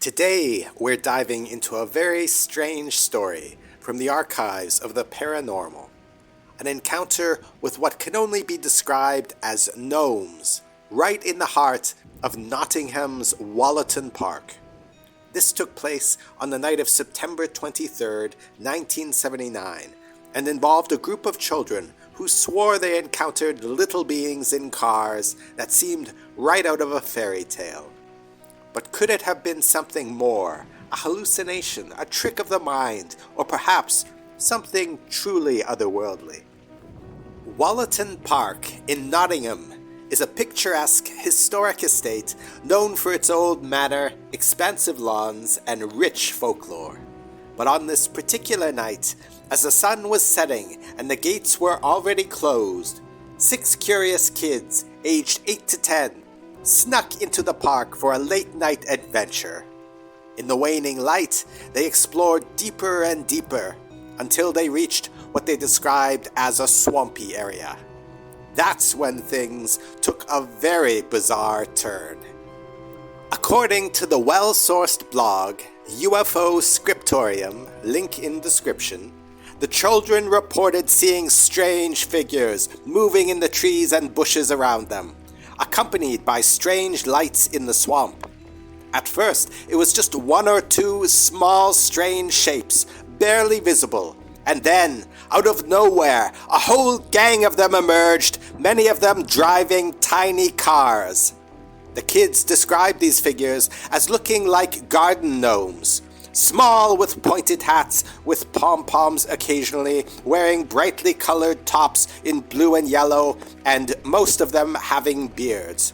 Today, we're diving into a very strange story from the archives of the paranormal. An encounter with what can only be described as gnomes, right in the heart of Nottingham's Wollaton Park. This took place on the night of September 23rd, 1979, and involved a group of children who swore they encountered little beings in cars that seemed right out of a fairy tale. But could it have been something more, a hallucination, a trick of the mind, or perhaps something truly otherworldly? Wollaton Park in Nottingham is a picturesque historic estate known for its old manor, expansive lawns, and rich folklore. But on this particular night, as the sun was setting and the gates were already closed, 6 curious kids, aged 8 to 10, snuck into the park for a late-night adventure. In the waning light, they explored deeper and deeper until they reached what they described as a swampy area. That's when things took a very bizarre turn. According to the well-sourced blog UFO Scriptorium, link in description, the children reported seeing strange figures moving in the trees and bushes around them, accompanied by strange lights in the swamp. At first, it was just 1 or 2 small, strange shapes, barely visible, and then, out of nowhere, a whole gang of them emerged, many of them driving tiny cars. The kids described these figures as looking like garden gnomes, small with pointed hats, with pom-poms occasionally, wearing brightly colored tops in blue and yellow, and most of them having beards.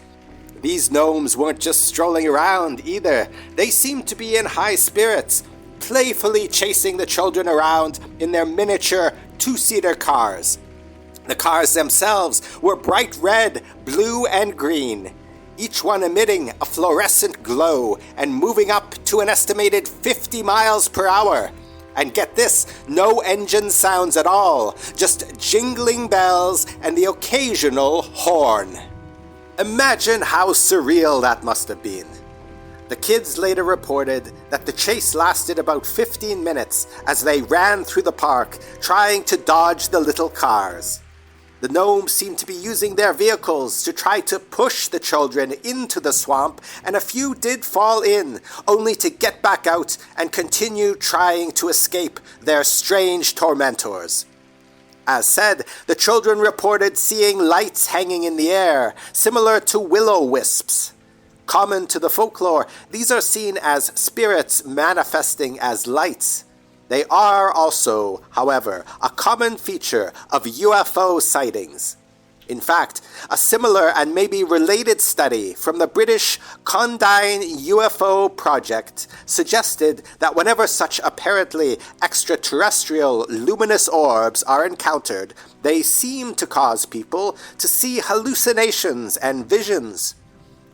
These gnomes weren't just strolling around either. They seemed to be in high spirits, playfully chasing the children around in their miniature 2-seater cars. The cars themselves were bright red, blue, and green, each one emitting a fluorescent glow and moving up to an estimated 50 miles per hour. And get this, no engine sounds at all, just jingling bells and the occasional horn. Imagine how surreal that must have been. The kids later reported that the chase lasted about 15 minutes as they ran through the park, trying to dodge the little cars. The gnomes seemed to be using their vehicles to try to push the children into the swamp, and a few did fall in, only to get back out and continue trying to escape their strange tormentors. As said, the children reported seeing lights hanging in the air, similar to will-o-wisps. Common to the folklore, these are seen as spirits manifesting as lights. They are also, however, a common feature of UFO sightings. In fact, a similar and maybe related study from the British Condign UFO Project suggested that whenever such apparently extraterrestrial luminous orbs are encountered, they seem to cause people to see hallucinations and visions.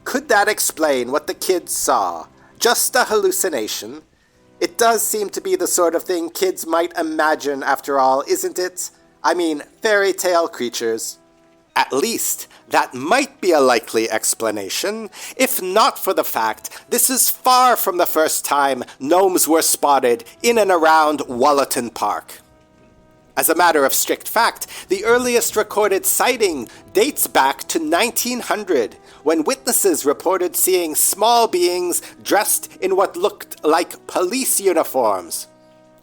Could that explain what the kids saw? Just a hallucination? It does seem to be the sort of thing kids might imagine after all, isn't it? I mean, fairy tale creatures. At least, that might be a likely explanation, if not for the fact this is far from the first time gnomes were spotted in and around Wollaton Park. As a matter of strict fact, the earliest recorded sighting dates back to 1900, when witnesses reported seeing small beings dressed in what looked like police uniforms.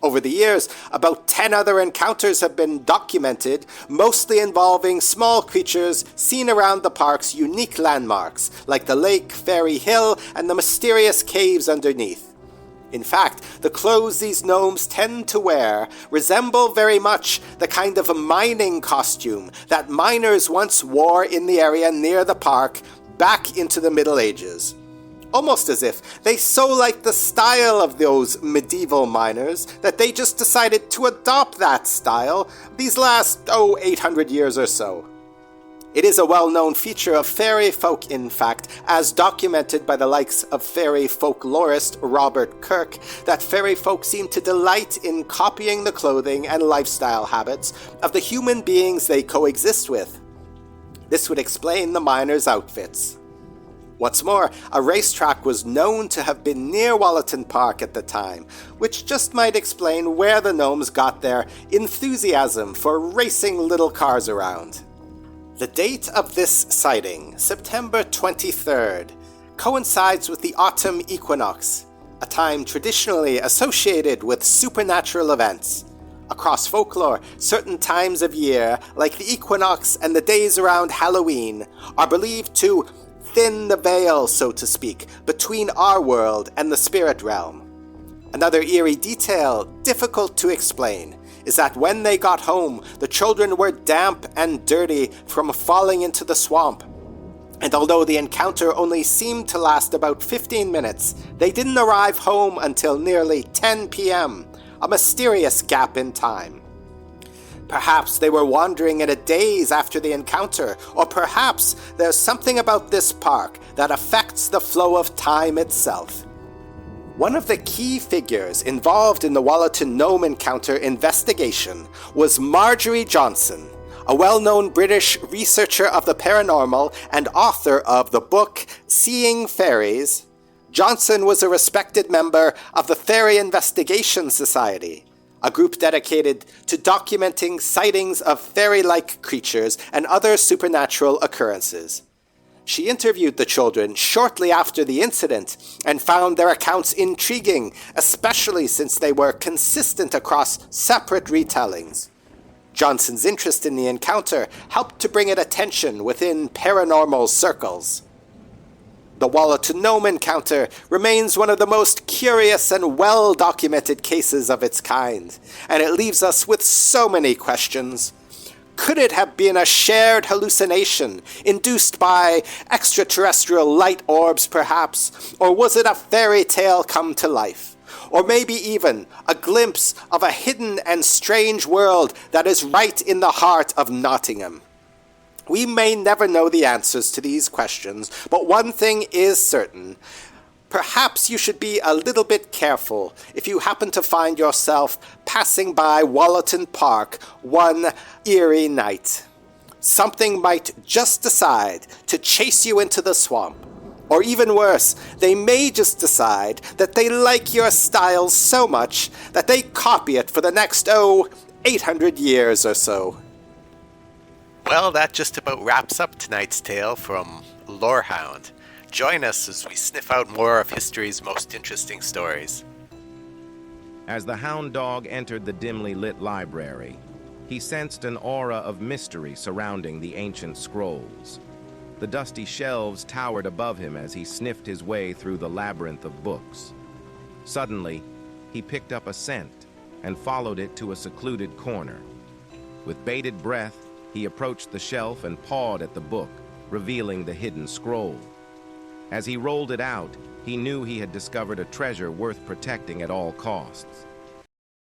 Over the years, about 10 other encounters have been documented, mostly involving small creatures seen around the park's unique landmarks, like the lake, Fairy Hill, and the mysterious caves underneath. In fact, the clothes these gnomes tend to wear resemble very much the kind of a mining costume that miners once wore in the area near the park back into the Middle Ages. Almost as if they so liked the style of those medieval miners that they just decided to adopt that style these last, 800 years or so. It is a well-known feature of fairy folk, in fact, as documented by the likes of fairy folklorist Robert Kirk, that fairy folk seem to delight in copying the clothing and lifestyle habits of the human beings they coexist with. This would explain the miners' outfits. What's more, a racetrack was known to have been near Wollaton Park at the time, which just might explain where the gnomes got their enthusiasm for racing little cars around. The date of this sighting, September 23rd, coincides with the autumn equinox, a time traditionally associated with supernatural events. Across folklore, certain times of year, like the equinox and the days around Halloween, are believed to thin the veil, so to speak, between our world and the spirit realm. Another eerie detail, difficult to explain, is that when they got home, the children were damp and dirty from falling into the swamp. And although the encounter only seemed to last about 15 minutes, they didn't arrive home until nearly 10 p.m., a mysterious gap in time. Perhaps they were wandering in a daze after the encounter, or perhaps there's something about this park that affects the flow of time itself. One of the key figures involved in the Wollaton Gnome encounter investigation was Marjorie Johnson, a well-known British researcher of the paranormal and author of the book Seeing Fairies. Johnson was a respected member of the Fairy Investigation Society, a group dedicated to documenting sightings of fairy-like creatures and other supernatural occurrences. She interviewed the children shortly after the incident and found their accounts intriguing, especially since they were consistent across separate retellings. Johnson's interest in the encounter helped to bring it attention within paranormal circles. The Wollaton Gnome encounter remains one of the most curious and well-documented cases of its kind, and it leaves us with so many questions. Could it have been a shared hallucination induced by extraterrestrial light orbs, perhaps? Or was it a fairy tale come to life? Or maybe even a glimpse of a hidden and strange world that is right in the heart of Nottingham? We may never know the answers to these questions, but one thing is certain. Perhaps you should be a little bit careful if you happen to find yourself passing by Wollaton Park one eerie night. Something might just decide to chase you into the swamp. Or even worse, they may just decide that they like your style so much that they copy it for the next, 800 years or so. Well, that just about wraps up tonight's tale from Lorehound. Join us as we sniff out more of history's most interesting stories. As the hound dog entered the dimly lit library, he sensed an aura of mystery surrounding the ancient scrolls. The dusty shelves towered above him as he sniffed his way through the labyrinth of books. Suddenly, he picked up a scent and followed it to a secluded corner. With bated breath, he approached the shelf and pawed at the book, revealing the hidden scroll. As he rolled it out, he knew he had discovered a treasure worth protecting at all costs.